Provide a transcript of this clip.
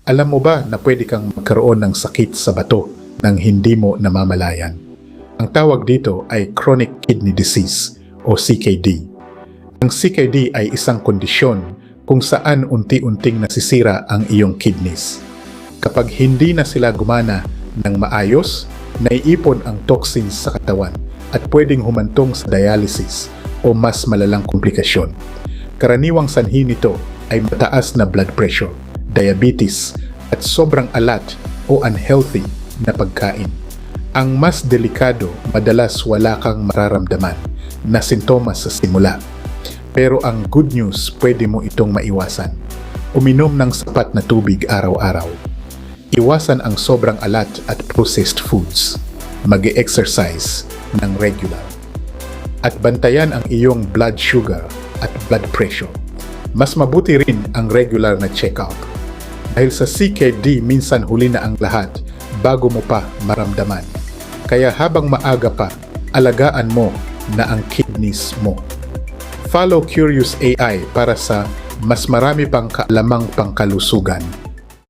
Alam mo ba na pwede kang magkaroon ng sakit sa bato nang hindi mo namamalayan? Ang tawag dito ay chronic kidney disease o CKD. Ang CKD ay isang kondisyon kung saan unti-unting nasisira ang iyong kidneys. Kapag hindi na sila gumana ng maayos, naiipon ang toxins sa katawan at pwedeng humantong sa dialysis o mas malalang komplikasyon. Karaniwang sanhi nito ay mataas na blood pressure, diabetes at sobrang alat o unhealthy na pagkain. Ang mas delikado, madalas wala kang mararamdaman na sintomas sa simula. Pero ang good news, pwede mo itong maiwasan. Uminom ng sapat na tubig araw-araw. Iwasan ang sobrang alat at processed foods. Mag-e-exercise ng regular. At bantayan ang iyong blood sugar at blood pressure. Mas mabuti rin ang regular na check-up. Dahil sa CKD, minsan huli na ang lahat bago mo pa maramdaman. Kaya habang maaga pa, alagaan mo na ang kidneys mo. Follow Curious AI para sa mas marami pang kaalamang pangkalusugan.